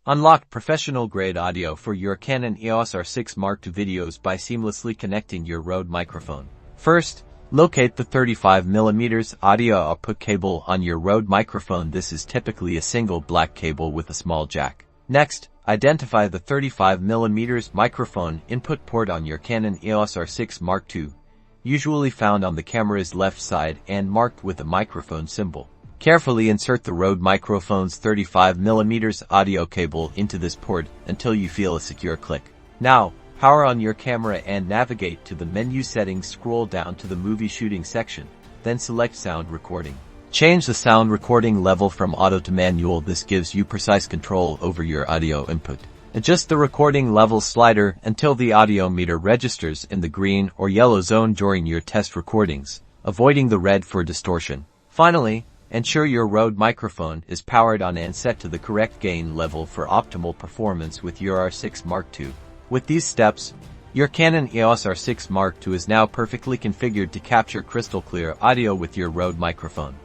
Unlock professional-grade audio for your Canon Eos R6 Mark II videos by seamlessly connecting your Rode microphone. First, locate the 35mm audio output cable on your Rode microphone. This is typically a single black cable with a small jack. Next, identify the 35mm microphone input port on your Canon Eos R6 Mark II, usually found on the camera's left side and marked with a microphone symbol. Carefully insert the Rode microphone's 35mm audio cable into this port until you feel a secure click. Now, power on your camera and navigate to the menu settings. Scroll down to the movie shooting section, then select sound recording. Change the sound recording level from auto to manual. This gives you precise control over your audio input. Adjust the recording level slider until the audio meter registers in the green or yellow zone during your test recordings, avoiding the red for distortion. Finally, ensure your Rode microphone is powered on and set to the correct gain level for optimal performance with your R6 Mark II. With these steps, your Canon EOS R6 Mark II is now perfectly configured to capture crystal clear audio with your Rode microphone.